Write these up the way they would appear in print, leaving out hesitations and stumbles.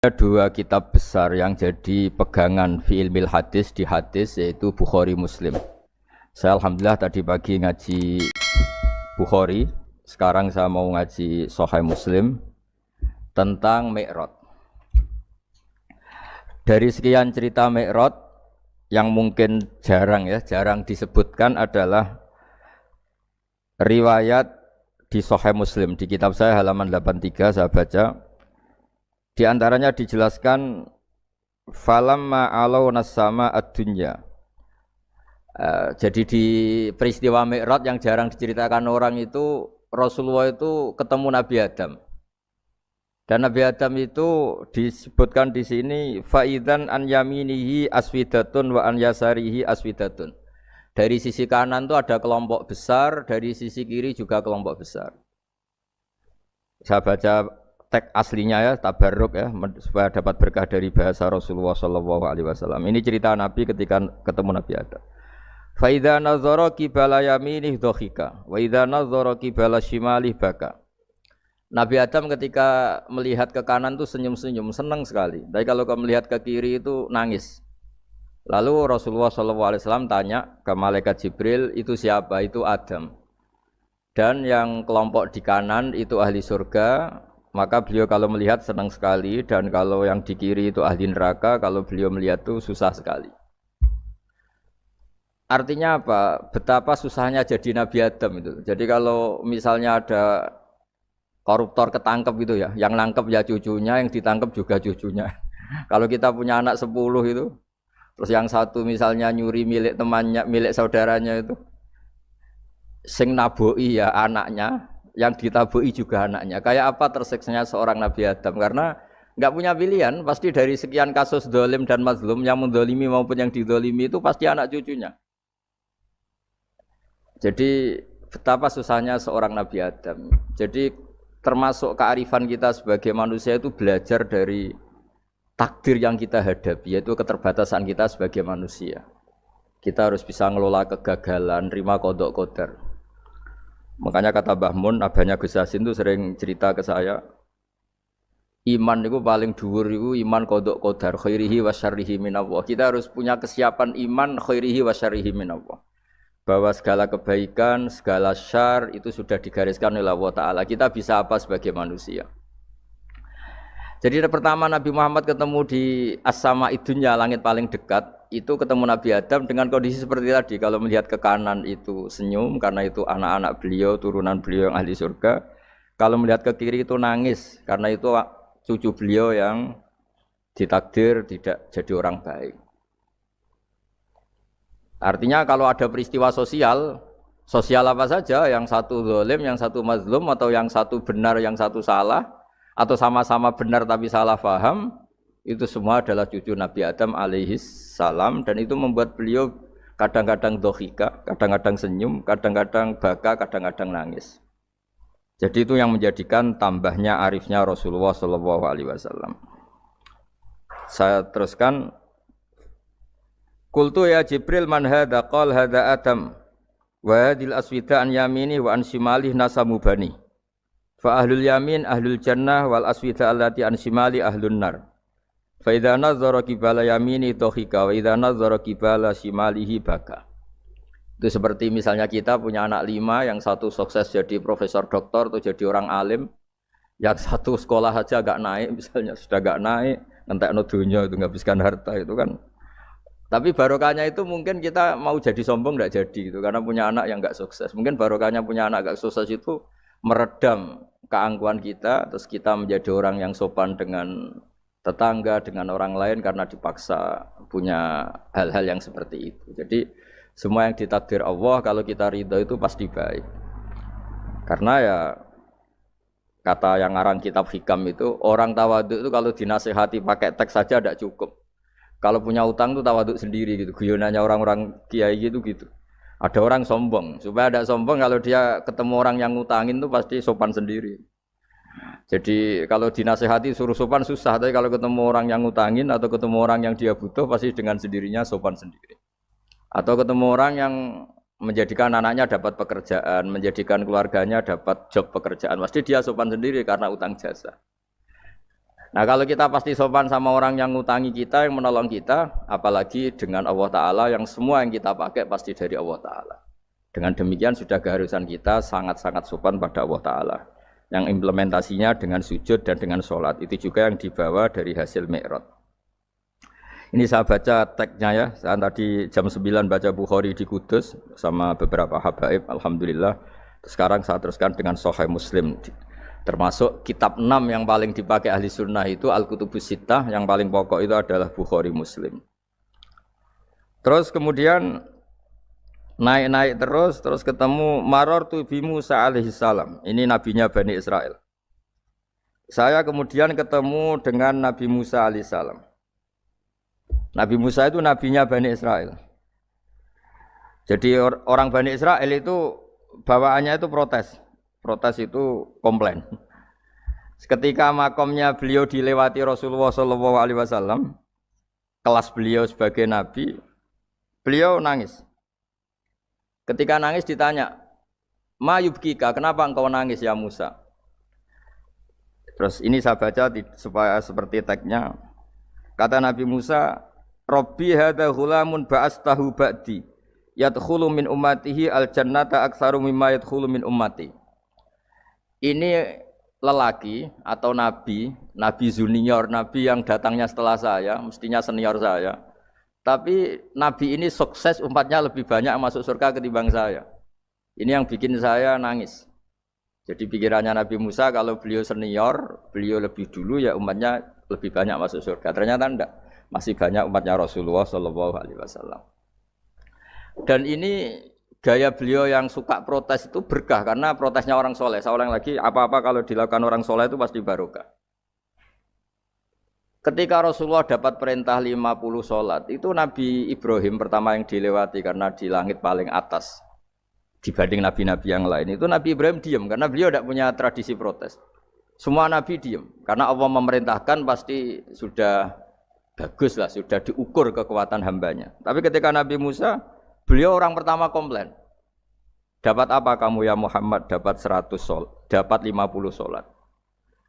Ada dua kitab besar yang jadi pegangan fi ilmil hadis di hadis yaitu Bukhari Muslim. Saya alhamdulillah tadi pagi ngaji Bukhari, sekarang saya mau ngaji Sahih Muslim tentang Mi'raj. Dari sekian cerita Mi'raj yang mungkin jarang disebutkan adalah riwayat di Sahih Muslim. Di kitab saya halaman 83 saya baca. Di antaranya dijelaskan falamma alau nasama ad-dunya. Jadi di peristiwa Mi'raj yang jarang diceritakan orang itu Rasulullah itu ketemu Nabi Adam. Dan Nabi Adam itu disebutkan di sini faidan an yaminihi aswidatun wa an yasarihi aswidatun. Dari sisi kanan itu ada kelompok besar, dari sisi kiri juga kelompok besar. Saya baca teks aslinya ya, tabarruk ya, supaya dapat berkah dari bahasa Rasulullah SAW. Ini cerita Nabi ketika ketemu Nabi Adam. Fa idza nazara qibala yaminih dhahika, wa idza nazara qibala shimalih baka. Nabi Adam ketika melihat ke kanan itu senyum-senyum, senang sekali. Tapi kalau melihat ke kiri itu nangis. Lalu Rasulullah SAW tanya ke malaikat Jibril, itu siapa? Itu Adam. Dan yang kelompok di kanan itu ahli surga. Maka beliau kalau melihat senang sekali, dan kalau yang di kiri itu ahli neraka, kalau beliau melihat itu susah sekali. Artinya apa? Betapa susahnya jadi Nabi Adam itu. Jadi kalau misalnya ada koruptor ketangkep gitu ya, yang nangkep ya cucunya, yang ditangkep juga cucunya. Kalau kita punya anak 10 itu, terus yang satu misalnya nyuri milik temannya, milik saudaranya itu, sing naboi ya anaknya, yang ditabui juga anaknya. Kayak apa tersiksanya seorang Nabi Adam? Karena nggak punya pilihan, pasti dari sekian kasus dolim dan mazlum, yang mendolimi maupun yang didolimi itu pasti anak cucunya. Jadi betapa susahnya seorang Nabi Adam. Jadi termasuk kearifan kita sebagai manusia itu belajar dari takdir yang kita hadapi, yaitu keterbatasan kita sebagai manusia. Kita harus bisa ngelola kegagalan, terima qadha qadar. Makanya kata Mbah Mun, abahnya Gus Yasin itu sering cerita ke saya, iman itu paling dhuwur itu iman qadha qadar khairihi wa syarrihi minallah. Kita harus punya kesiapan iman khairihi wa syarrihi minallah. Bahwa segala kebaikan, segala syar itu sudah digariskan oleh Allah Ta'ala. Kita bisa apa sebagai manusia? Jadi pertama Nabi Muhammad ketemu di as-sama'i dunya, langit paling dekat, itu ketemu Nabi Adam dengan kondisi seperti tadi. Kalau melihat ke kanan itu senyum, karena itu anak-anak beliau, turunan beliau yang ahli surga. Kalau melihat ke kiri itu nangis, karena itu cucu beliau yang ditakdir tidak jadi orang baik. Artinya kalau ada peristiwa sosial apa saja, yang satu zalim, yang satu mazlum, atau yang satu benar, yang satu salah, atau sama-sama benar tapi salah faham, itu semua adalah cucu Nabi Adam alaihis salam, dan itu membuat beliau kadang-kadang dohika, kadang-kadang senyum, kadang-kadang baka, kadang-kadang nangis. Jadi itu yang menjadikan tambahnya arifnya Rasulullah SAW. Saya teruskan. Qultu ya Jibril man hadza qala hadza Adam wa hadhil aswida an yamini wa an shimali nasamu bani. Fa ahlul yamin ahlul jannah wal aswida allati an shimali ahlun nar. Fa idza nazara qibala yamini dhahika wa idza nazara qibala shimalihi baka. Itu seperti misalnya kita punya anak 5, yang satu sukses jadi profesor doktor atau jadi orang alim, yang satu sekolah saja agak naik, misalnya sudah agak naik, ngentekno dunya itu nghabiskan harta itu kan. Tapi barokahnya itu mungkin kita mau jadi sombong tidak jadi gitu, karena punya anak yang enggak sukses. Mungkin barokahnya punya anak enggak sukses itu meredam keangkuhan kita, terus kita menjadi orang yang sopan dengan tetangga, dengan orang lain karena dipaksa punya hal-hal yang seperti itu. Jadi semua yang ditakdir Allah kalau kita ridho itu pasti baik. Karena ya kata yang ngarang kitab hikam itu, orang tawadhu itu kalau dinasihati pakai teks saja tidak cukup. Kalau punya utang tuh tawaduk sendiri gitu. Guyonannya orang-orang kiai gitu. Ada orang sombong. Supaya ada sombong, kalau dia ketemu orang yang ngutangin tuh pasti sopan sendiri. Jadi kalau dinasehati suruh sopan susah. Tapi kalau ketemu orang yang ngutangin atau ketemu orang yang dia butuh, pasti dengan sendirinya sopan sendiri. Atau ketemu orang yang menjadikan anaknya dapat pekerjaan, menjadikan keluarganya dapat job pekerjaan, pasti dia sopan sendiri karena utang jasa. Nah kalau kita pasti sopan sama orang yang ngutangi kita, yang menolong kita, apalagi dengan Allah Ta'ala yang semua yang kita pakai pasti dari Allah Ta'ala. Dengan demikian sudah keharusan kita sangat-sangat sopan pada Allah Ta'ala. Yang implementasinya dengan sujud dan dengan sholat. Itu juga yang dibawa dari hasil Mi'raj. Ini saya baca teksnya ya, saya tadi jam 9 baca Bukhari di Kudus sama beberapa habaib, Alhamdulillah. Sekarang saya teruskan dengan Sahih Muslim. Termasuk kitab 6 yang paling dipakai ahli sunnah itu Al-Kutubus Sittah, yang paling pokok itu adalah Bukhari Muslim. Terus kemudian naik-naik terus ketemu Marartu bi Musa alaihi salam. Ini nabinya Bani Israel. Saya kemudian ketemu dengan Nabi Musa alaihi salam. Nabi Musa itu nabinya Bani Israel. Jadi orang Bani Israel itu bawaannya itu protes. Protes itu komplain. Ketika makomnya beliau dilewati Rasulullah SAW, kelas beliau sebagai nabi, beliau nangis. Ketika nangis ditanya, "Ma yubkika, kenapa engkau nangis ya Musa?" Terus ini saya baca supaya seperti teksnya. Kata Nabi Musa, "Rabbi hadza ghulamun ba'astahu ba'di, yadkhulu min ummatihi al-jannata aktsaru mimma yadkhulu min ummati." Ini lelaki atau nabi junior, nabi yang datangnya setelah saya, mestinya senior saya. Tapi nabi ini sukses, umatnya lebih banyak masuk surga ketimbang saya. Ini yang bikin saya nangis. Jadi pikirannya Nabi Musa kalau beliau senior, beliau lebih dulu ya umatnya lebih banyak masuk surga. Ternyata enggak, masih banyak umatnya Rasulullah SAW. Dan ini gaya beliau yang suka protes itu berkah karena protesnya orang soleh. Saya ulang lagi, apa-apa kalau dilakukan orang soleh itu pasti barokah. Ketika Rasulullah dapat perintah 50 sholat, itu Nabi Ibrahim pertama yang dilewati karena di langit paling atas dibanding nabi-nabi yang lain. Itu Nabi Ibrahim diam karena beliau tidak punya tradisi protes. Semua nabi diam karena Allah memerintahkan pasti sudah bagus lah, sudah diukur kekuatan hambanya. Tapi ketika Nabi Musa, beliau orang pertama komplain. Dapat apa kamu ya Muhammad? Dapat 100 sholat, dapat 50 sholat.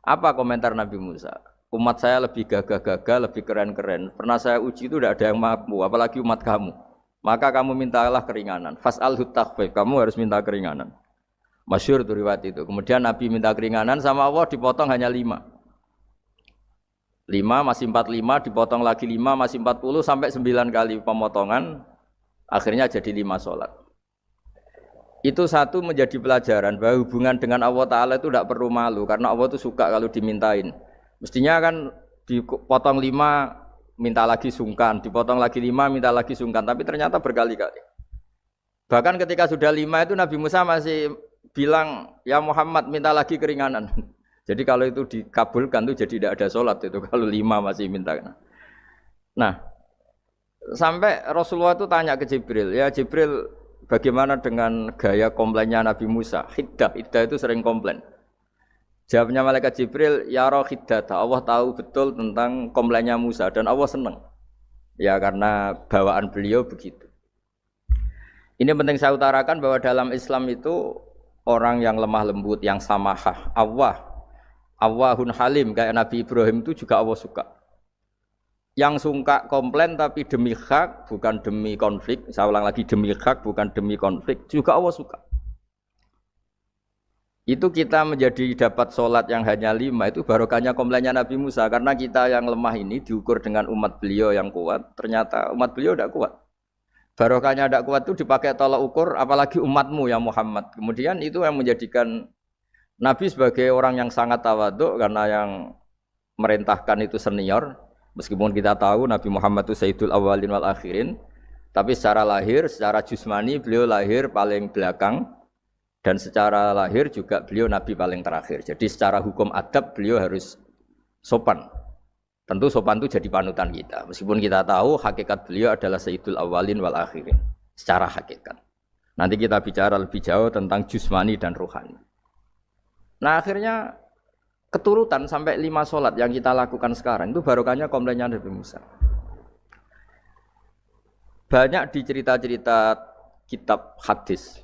Apa komentar Nabi Musa? Umat saya lebih gagah-gagah, lebih keren-keren. Pernah saya uji itu tidak ada yang mampu, apalagi umat kamu. Maka kamu mintalah keringanan. Fas'alhu takhfif, kamu harus minta keringanan. Masyhur itu riwayat itu. Kemudian Nabi minta keringanan sama Allah dipotong hanya 5. 5 masih 45, dipotong lagi 5 masih 40 sampai 9 kali pemotongan. Akhirnya jadi 5 sholat. Itu satu menjadi pelajaran bahwa hubungan dengan Allah Ta'ala itu tidak perlu malu. Karena Allah itu suka kalau dimintain. Mestinya kan dipotong 5, minta lagi sungkan. Dipotong lagi 5, minta lagi sungkan. Tapi ternyata berkali-kali. Bahkan ketika sudah 5 itu Nabi Musa masih bilang, ya Muhammad minta lagi keringanan. Jadi kalau itu dikabulkan itu jadi tidak ada sholat itu. Kalau 5 masih minta. Nah. Sampai Rasulullah itu tanya ke Jibril, ya Jibril bagaimana dengan gaya komplainnya Nabi Musa? Hiddah itu sering komplain. Jawabnya malaikat Jibril, ya roh hiddata, Allah tahu betul tentang komplainnya Musa dan Allah senang. Ya karena bawaan beliau begitu. Ini penting saya utarakan bahwa dalam Islam itu orang yang lemah lembut, yang samahah, Awwahun halim kayak Nabi Ibrahim itu juga Allah suka. Yang suka komplain tapi demi hak bukan demi konflik. Saya ulang lagi, demi hak bukan demi konflik juga Allah suka. Itu kita menjadi dapat sholat yang hanya 5 itu barokahnya komplainnya Nabi Musa. Karena kita yang lemah ini diukur dengan umat beliau yang kuat. Ternyata umat beliau tidak kuat. Barokahnya tidak kuat itu dipakai tolak ukur apalagi umatmu ya Muhammad. Kemudian itu yang menjadikan Nabi sebagai orang yang sangat tawadhu karena yang merintahkan itu senior. Meskipun kita tahu Nabi Muhammad itu Sayyidul Awwalin wal Akhirin, tapi secara lahir, secara jusmani beliau lahir paling belakang dan secara lahir juga beliau Nabi paling terakhir. Jadi secara hukum adab beliau harus sopan. Tentu sopan itu jadi panutan kita. Meskipun kita tahu hakikat beliau adalah Sayyidul Awwalin wal Akhirin secara hakikat. Nanti kita bicara lebih jauh tentang jusmani dan ruhani. Nah akhirnya keturutan sampai 5 sholat yang kita lakukan sekarang itu barokahnya komplainnya Nabi Musa. Banyak di cerita-cerita kitab hadis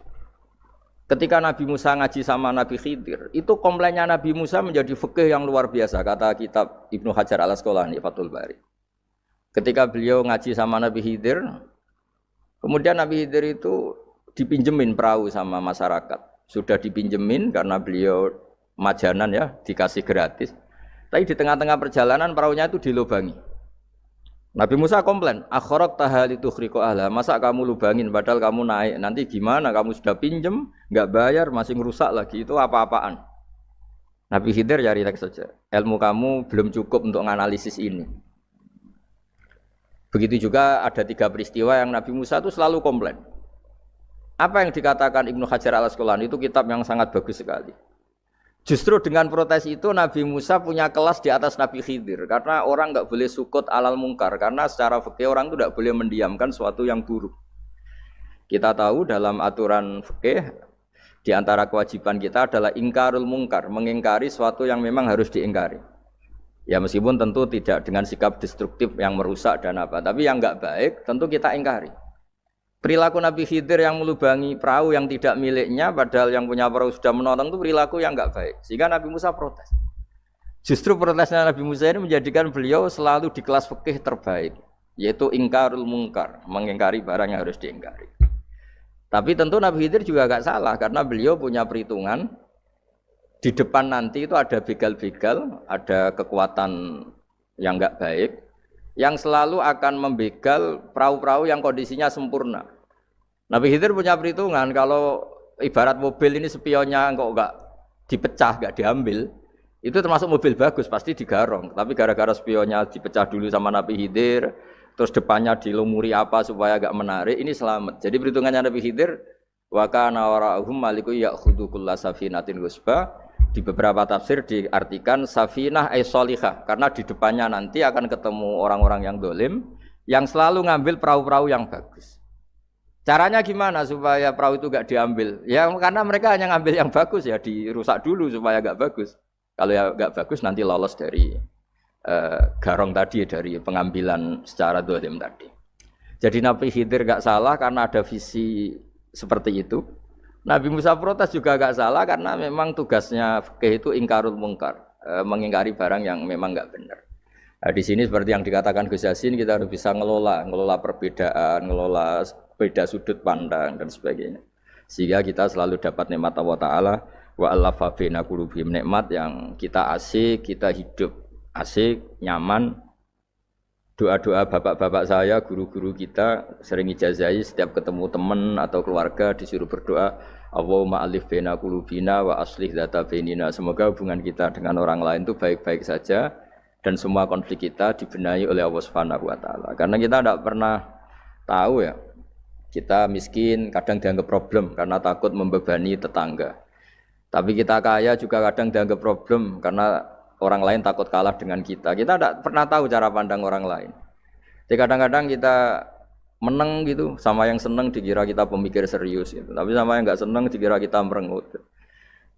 Ketika Nabi Musa ngaji sama Nabi Khidir, itu komplainnya Nabi Musa menjadi fikih yang luar biasa, kata kitab Ibnu Hajar Al-Asqalani Fathul Bari. Ketika beliau ngaji sama Nabi Khidir, kemudian Nabi Khidir itu dipinjemin perahu sama masyarakat. Sudah dipinjemin karena beliau majanan ya, dikasih gratis. Tapi di tengah-tengah perjalanan perahunya itu dilubangi. Nabi Musa komplain, akhraq tahal itu khriqo ahla, masa kamu lubangin padahal kamu naik, nanti gimana, kamu sudah pinjem, enggak bayar, masih ngerusak lagi, itu apa-apaan. Nabi Khidir cari teks saja, ilmu kamu belum cukup untuk menganalisis ini. Begitu juga ada 3 peristiwa yang Nabi Musa itu selalu komplain. Apa yang dikatakan Ibnu Hajar Al-Asqalani itu kitab yang sangat bagus sekali. Justru dengan protes itu Nabi Musa punya kelas di atas Nabi Khidir. Karena orang enggak boleh sukut alal mungkar. Karena secara fikih orang itu tidak boleh mendiamkan sesuatu yang buruk. Kita tahu dalam aturan fikih, di antara kewajiban kita adalah ingkarul mungkar. Mengingkari sesuatu yang memang harus diingkari. Ya meskipun tentu tidak dengan sikap destruktif yang merusak dan apa. Tapi yang enggak baik tentu kita ingkari. Perilaku Nabi Khidir yang melubangi perahu yang tidak miliknya, padahal yang punya perahu sudah menonton, itu perilaku yang enggak baik. Sehingga Nabi Musa protes. Justru protesnya Nabi Musa ini menjadikan beliau selalu di kelas fikih terbaik, yaitu ingkarul mungkar, mengingkari barang yang harus diingkari. Tapi tentu Nabi Khidir juga enggak salah, karena beliau punya perhitungan, di depan nanti itu ada begal-begal, ada kekuatan yang enggak baik, yang selalu akan membegal perahu-perahu yang kondisinya sempurna. Nabi Khidir punya perhitungan, kalau ibarat mobil ini spionnya kok enggak dipecah, enggak diambil, itu termasuk mobil bagus, pasti digarong. Tapi gara-gara spionnya dipecah dulu sama Nabi Khidir, terus depannya dilumuri apa supaya enggak menarik, ini selamat. Jadi perhitungannya Nabi Khidir, wa kana wara'uhum maliku ya'khudhu kulla safinatin ghusba. Di beberapa tafsir diartikan safinah ay sholihah, karena di depannya nanti akan ketemu orang-orang yang dolim yang selalu ngambil perahu-perahu yang bagus. Caranya gimana supaya perahu itu gak diambil? Ya karena mereka hanya ngambil yang bagus, ya dirusak dulu supaya gak bagus. Kalau ya gak bagus nanti lolos dari garong tadi, dari pengambilan secara dolim tadi. Jadi Nabi Khidir gak salah karena ada visi seperti itu. Nabi Musa protes juga agak salah karena memang tugasnya fikih itu ingkarul mungkar, mengingkari barang yang memang enggak benar. Nah, di sini seperti yang dikatakan Gus Yassin, kita harus bisa ngelola perbedaan, ngelola beda sudut pandang dan sebagainya. Sehingga kita selalu dapat nikmat Allah Ta'ala, wa allafa baina qulubihim, nikmat yang kita asik, kita hidup asik, nyaman. Doa-doa bapak-bapak saya, guru-guru kita sering ijazahi setiap ketemu teman atau keluarga disuruh berdoa, Allahumma alif baina qulubina wa aslih dzata bainina. Semoga hubungan kita dengan orang lain itu baik-baik saja dan semua konflik kita dibenahi oleh Allah Subhanahu wa taala. Karena kita tidak pernah tahu ya. Kita miskin kadang dianggap problem karena takut membebani tetangga. Tapi kita kaya juga kadang dianggap problem karena orang lain takut kalah dengan kita. Kita tidak pernah tahu cara pandang orang lain. Jadi kadang-kadang kita menang gitu, sama yang senang dikira kita pemikir serius gitu. Tapi sama yang enggak senang dikira kita merengut.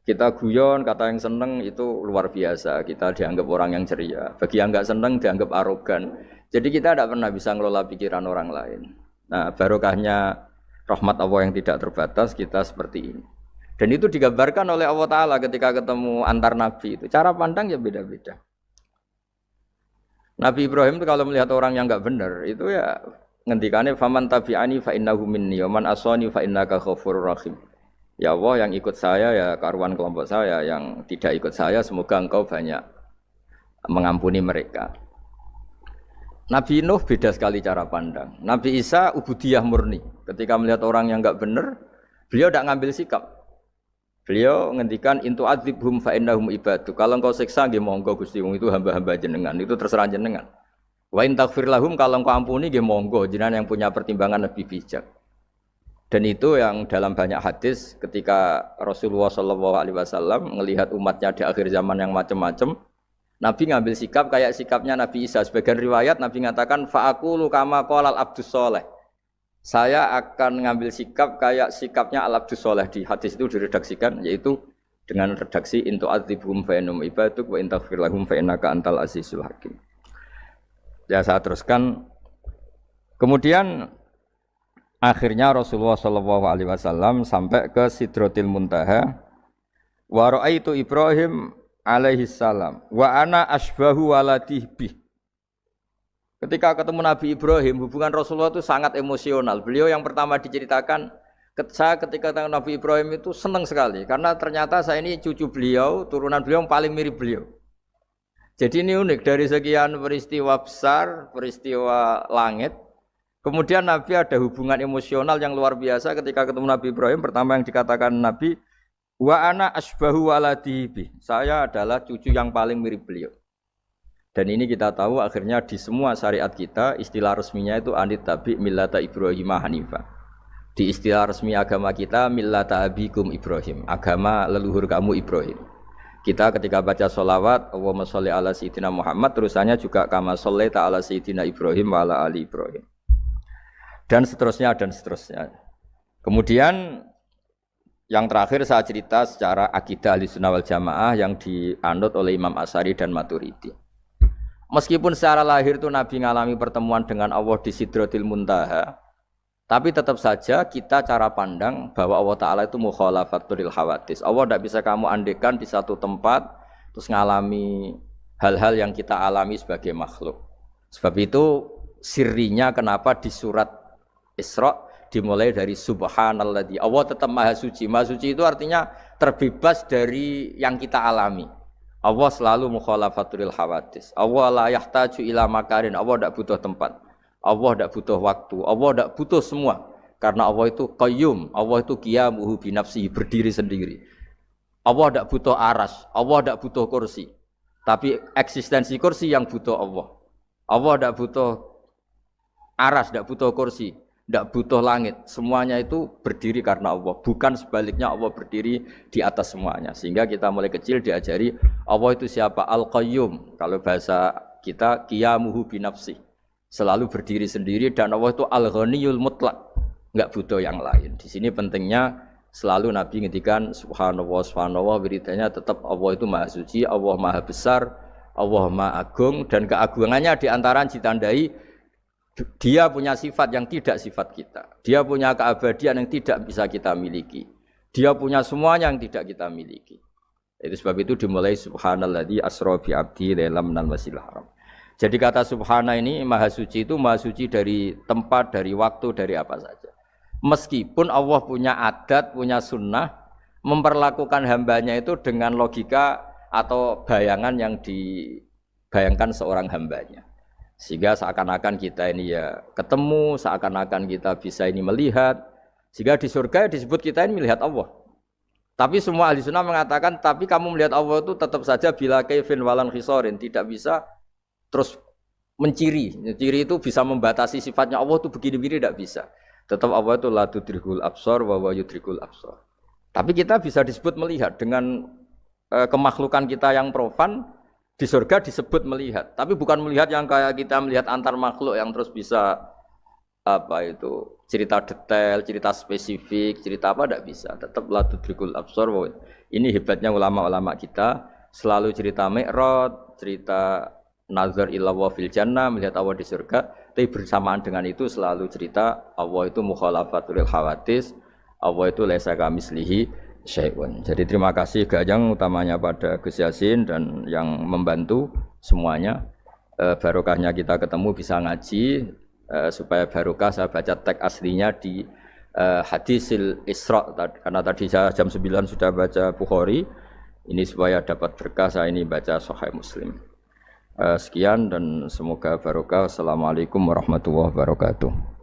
Kita guyon, kata yang senang itu luar biasa. Kita dianggap orang yang ceria. Bagi yang enggak senang dianggap arogan. Jadi kita tidak pernah bisa ngelola pikiran orang lain. Nah, barokahnya rahmat Allah yang tidak terbatas kita seperti ini. Dan itu digambarkan oleh Allah Ta'ala ketika ketemu antar Nabi itu. Cara pandang ya beda-beda. Nabi Ibrahim itu kalau melihat orang yang enggak benar, itu ya ngendikane faman tabi'ani fa innahu minni wa man asani fa innaka ghafurur rahim. Ya Allah, yang ikut saya ya karuan kelompok saya, yang tidak ikut saya semoga engkau banyak mengampuni mereka. Nabi Nuh beda sekali cara pandang. Nabi Isa ubudiyah murni. Ketika melihat orang yang enggak benar, beliau tidak ngambil sikap. Beliau ngendikan intu adzibhum fa innahum ibadu. Kalau engkau siksa nggih monggo Gusti, wong itu hamba-hamba jenengan, itu terserah jenengan. Wa in taghfir lahum, kalau engkau ampuni nggih monggo, jenengan yang punya pertimbangan lebih bijak. Dan itu yang dalam banyak hadis ketika Rasulullah SAW melihat umatnya di akhir zaman yang macam-macam, Nabi ngambil sikap kayak sikapnya Nabi Isa. Sebagian riwayat Nabi mengatakan fa aqulu kama qalal abdus sholeh. Saya akan ngambil sikap kayak sikapnya al-abdus sholeh. Di hadis itu diredaksikan, yaitu dengan redaksi intu adzibhum fa innahum ibaduk wa in taghfir lahum fa innaka antal azizul hakim. Ya saya teruskan. Kemudian Akhirnya Rasulullah Shallallahu Alaihi Wasallam sampai ke Sidratil Muntaha. Wa ra'aitu Ibrahim alaihi salam wa ana asbahu waladih bih. Ketika ketemu Nabi Ibrahim, hubungan Rasulullah itu sangat emosional. Beliau yang pertama diceritakan, saya ketika ketemu Nabi Ibrahim itu senang sekali karena ternyata saya ini cucu beliau, turunan beliau yang paling mirip beliau. Jadi ini unik dari sekian peristiwa besar, peristiwa langit. Kemudian Nabi ada hubungan emosional yang luar biasa ketika ketemu Nabi Ibrahim. Pertama yang dikatakan Nabi, wa ana asbahu waladihi. Saya adalah cucu yang paling mirip beliau. Dan ini kita tahu akhirnya di semua syariat kita istilah resminya itu anit tabi millata Ibrahim Hanifah. Di istilah resmi agama kita millata abikum Ibrahim, agama leluhur kamu Ibrahim. Kita ketika baca sholawat Allahumma sholli ala sayyidina Muhammad, terusannya juga kama shollaita ala sayyidina Ibrahim wa ala ali Ibrahim. Dan seterusnya dan seterusnya. Kemudian yang terakhir saya cerita secara akidah Ahlussunnah wal Jamaah yang dianut oleh Imam Asy'ari dan Maturidi. Meskipun secara lahir itu Nabi mengalami pertemuan dengan Allah di Sidratil Muntaha, tapi tetap saja kita cara pandang bahwa Allah Ta'ala itu mukhalafatul hawadis. Allah tidak bisa kamu andekan di satu tempat terus mengalami hal-hal yang kita alami sebagai makhluk. Sebab itu sirinya kenapa di surat Isra dimulai dari subhanalladzi. Allah tetap maha suci. Maha suci itu artinya terbebas dari yang kita alami. Allah selalu mukhalafatul hawadis. Allah la yahtaju ila makarin. Allah tidak butuh tempat. Allah tidak butuh waktu. Allah tidak butuh semua. Karena Allah itu qayyum. Allah itu qiyamuhu bi nafsihi, berdiri sendiri. Allah tidak butuh aras. Allah tidak butuh kursi. Tapi eksistensi kursi yang butuh Allah. Allah tidak butuh aras, tidak butuh kursi, tidak butuh langit. Semuanya itu berdiri karena Allah. Bukan sebaliknya Allah berdiri di atas semuanya. Sehingga kita mulai kecil diajari Allah itu siapa? Al-Qayyum. Kalau bahasa kita qiyamuhu bi nafsihi, selalu berdiri sendiri. Dan Allah itu Al-Ghaniyul Mutlaq, enggak butuh yang lain. Di sini pentingnya selalu Nabi ngendikan subhanallah subhanallah, wiridanya tetap Allah itu maha suci, Allah maha besar, Allah maha agung, dan keagungannya diantara ditandai dia punya sifat yang tidak sifat kita. Dia punya keabadian yang tidak bisa kita miliki. Dia punya semuanya yang tidak kita miliki. Itu sebab itu dimulai subhanalladzi asra bi abdi lailam minal masjidil haram. Jadi kata subhana ini maha suci itu maha suci dari tempat, dari waktu, dari apa saja. Meskipun Allah punya adat, punya sunnah memperlakukan hambanya itu dengan logika atau bayangan yang dibayangkan seorang hambanya. Sehingga seakan-akan kita ini ya ketemu, seakan-akan kita bisa ini melihat. Sehingga di surga disebut kita ini melihat Allah. Tapi semua ahli sunnah mengatakan, tapi kamu melihat Allah itu tetap saja bila kaifin walan khisorin, tidak bisa terus menciri. Ciri itu bisa membatasi sifatnya Allah itu begini-begini, tidak bisa. Tetap Allah itu la tudrikul absar wa huwa yudrikul absar. Tapi kita bisa disebut melihat dengan kemakhlukan kita yang profan. Di surga disebut melihat, tapi bukan melihat yang kayak kita melihat antar makhluk yang terus bisa apa itu cerita detail, cerita spesifik, cerita apa tidak bisa. Tetap la tudrikul absar. Ini hebatnya ulama-ulama kita, selalu cerita Mi'raj, cerita nazar ila wa fil jannah, melihat Allah di surga, tapi bersamaan dengan itu selalu cerita Allah itu mukhalafatul hawadis, Allah itu laisa kamitslihi syai'un. Jadi terima kasih Gajang utamanya pada Gus Yasin dan yang membantu semuanya. Barokahnya kita ketemu bisa ngaji, supaya barokah saya baca teks aslinya di Hadisil Isra, karena tadi saya jam 9 sudah baca Bukhari. Ini supaya dapat berkah saya ini baca Sahih Muslim. Sekian dan semoga barokah. Assalamualaikum warahmatullahi wabarakatuh.